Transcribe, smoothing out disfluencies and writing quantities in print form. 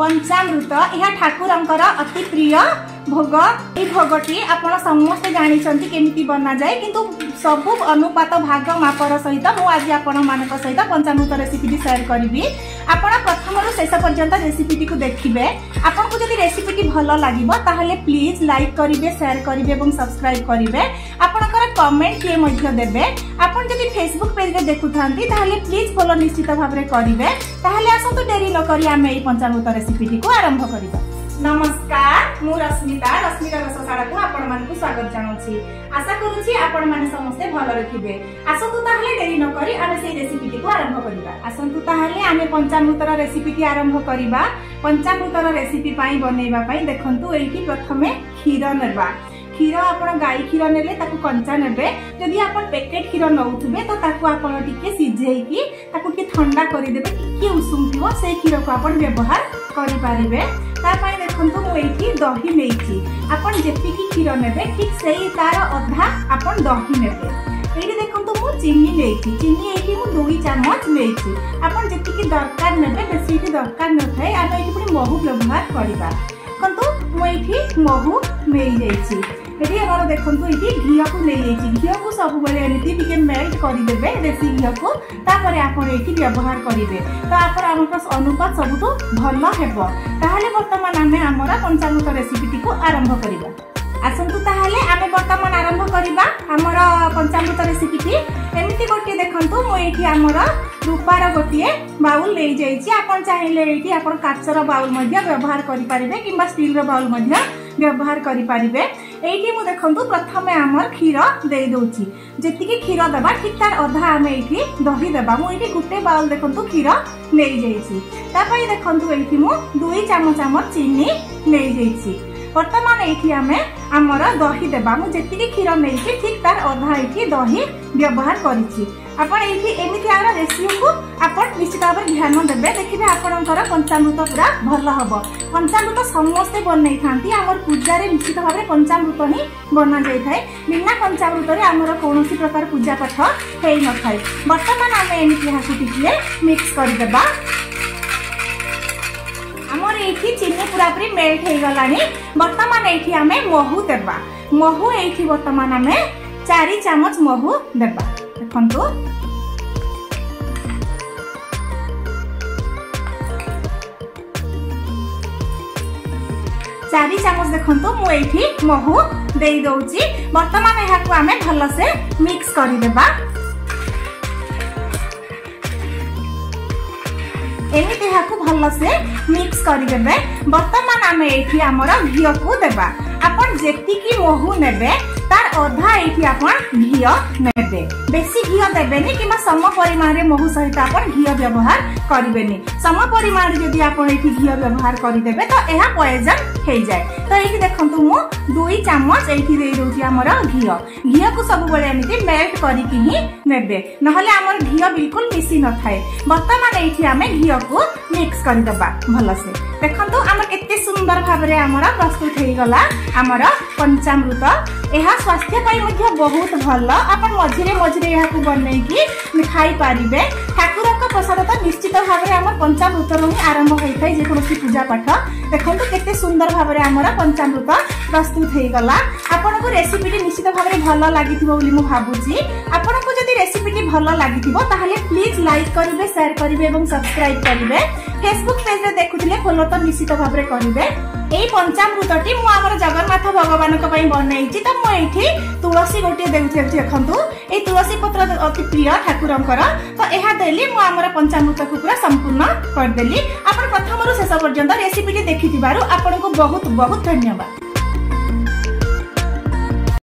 पंचामृत यह ठाकुरंकर अति प्रिय भोग। ये भोगटी आपण समस्ते जानते केमिति बना जाए किंतु सबु अनुपात भाग मापर सहित मुझे आपण मान सहित पंचामृत रेसिपी शेयर करी। आपण प्रथम शेष पर्यंत रेसिपी को देखिए। आपन को जदि रेसिपी भल लगे ताहले प्लीज लाइक करेंगे, शेयर करेंगे और सब्सक्राइब करेंगे। आपनकर कमेंट किए देवे। आपन जदि फेसबुक पेज रे देखुथांती ताहले प्लीज फॉलो निश्चित भाव में करेंगे। ताहले आसतु डेरी न करी आमे एई पंचामृत रेसिपी को आरंभ करिबा। नमस्कार, मु रश्मिता रसशाला को आपण मानकु स्वागत जानुछि। आशा करूछि आपण माने समस्त भल रखिबे। आसतु ताहले देरी न करी आमे सेई रेसिपी को आरंभ करिबा। आसतु ताहले आमे पंचामृतर रेसिपी की आरंभ करिबा। पंचामृतर रेसिपी पई बनेबा पई देखंतु एठी प्रथमे क्षीर नेबा। क्षीर आपण गाई क्षीर नेले ताकु कंचा नेबे। जदि आपण पैकेट क्षीर नउथुबे तो ताकु आपण टिके सिझेइकी ताकु टिके ठंडा करि देबे। टिके उषुम थिवो से क्षीर को आपण व्यवहार करि पारिबे। तापाई देखंतु मु एठी दही नेइची। आपण जेतिकी क्षीर नेबे ठीक सेही तार अधा आपण दही नेबे। एठी देखंतु मु चीनी नेइची। चीनी एठी मु 2 चम्मच नेइची। आपण जेतिकी दरकार नेबे, बेसी एठी दरकार नथाय। आमे एठी पुनी महू व्यवहार करिबा। कंतु मु एठी महू नेइ जाइची। एठी हमर देखंतु एठी घिया को नेइ जाइची। घिया को सब बेले एमिति टिके मेल्ट करि देबे देसी घिया को। तापरे आपण एठी व्यवहार करिवे तो आपण हमर अनुपात सबुतो भल हेबो। ताहले वर्तमान आमे हमर पंचामृत रेसिपी को आरंभ करिबा। आसंतु ताहले आमे वर्तमान आरंभ करिबा हमर पंचामृत रेसिपी। एमिति गोटे देखंतु मु एठी हमर रूपार गोटे बाउल ले जाइछि। आपण चाहिले एठी आपण काचर बाउल मध्ये व्यवहार करि पारिबे किंबा स्टील रो बाउल मध्ये व्यवहार करि पारिबे। एठी मु देखंतु प्रथमे हमर क्षीर दे दोछि। जेतिकी क्षीर देबा ठीक तार अधा आमे एठी दही देबा। मु एठी गुटे बाउल देखंतु क्षीर नै जाइछि। तापई देखंतु एठी मु 2 चम्मच चीनी नै जाइछि। वर्तमान एठी आमे हमर दही देबा। मु जेतिकी क्षीर नैछि ठीक तार अधा एठी दही व्यवहार करिछि। आपण एठी एमिति आरा रेसिपी को आपण निश्चित भाव ध्यान देबे। देखिबे आपणकर पंचामृत पूरा भल हबो। पंचामृत समस्ते बनै थांती। हमर पूजा रे निश्चित भाव पंचामृत ही बना जाय थाए। बिना पंचामृत रे हमर कोनोसी प्रकार पूजा पाठ हेइ न थाए। वर्तमान आमे एमिति हाकु टिके मिक्स कर देबा। हमर एठी चीनी पूरा पूरी मेल्ट हे गलानी। वर्तमान एठी आमे महू देबा। महू एठी वर्तमान आमे 4 चम्मच महू देबा। देखंतु 4 चम्मच देखंतु मु एठी महू देई दउची। वर्तमान एहा को आमे भल से मिक्स करि देबा। एमिति एहा को भल से मिक्स करि देबे। वर्तमान आमे एठी हमर घियो को देबा। आपण जेतिकी महू नेबे तार अधा एठी आपण घियो नेबे। बेसी घियो देबेनी किमा सम परिमाण रे महू सहित आपण घियो व्यवहार करिवेनी। सम परिमाण रे जदि आपण एठी घियो व्यवहार करि देबे तो एहा पॉइजन हेइ जाय। तो एठी देखंतु मु 2 चम्मच एठी देइ दोछि हमर घियो। घियो को सब बेले एमिति मेल्ट करिकि ही नेबे, नहले हमर घियो बिल्कुल मिसी न थाए। वर्तमान एठी आमे घियो को मिक्स करि दबा भल से। देखंतु हमर केते सुंदर भाबरे हमर प्रस्तुत हेइ गला हमर पंचामृत। एहा स्वास्थ्य पई मध्ये बहुत भल। आपण मझिरे मझिरे एहा को बनेकी खाई पारिबे। ठाकुरक प्रसाद तो निश्चित भाव में हमर पंचामृत रो आरंभ होई थाई जे कोनोसी पूजा पाठ। देखंतु केते सुंदर भाव में हमर पंचामृत प्रस्तुत हेइ गला। आपनको रेसिपी निश्चित भाव में भल लागिथिबो बोली मु भाबुची। आपनको जदि रेसिपी भल लागिथिबो ताहले प्लीज लाइक करिवे, शेयर करिवे एवं सब्सक्राइब करिवे। फेसबुक पेज रे देखुथिले फॉलो तो निश्चित भाव में करिवे। एई पंचामृतटी मु हमर जगन्नाथ भगवान को पई बनैछि। त मु एठी तुलसी गोटे देउछि। देखंतु ए तुलसी पत्र अति प्रिय ठाकुरंकर। तो एहा देली मु हमर पंचामृत को पूरा संपूर्ण कर देली। आपण प्रथमरु शेष पर्यंत रेसिपी देखिथिबारु आपनको बहुत बहुत धन्यवाद।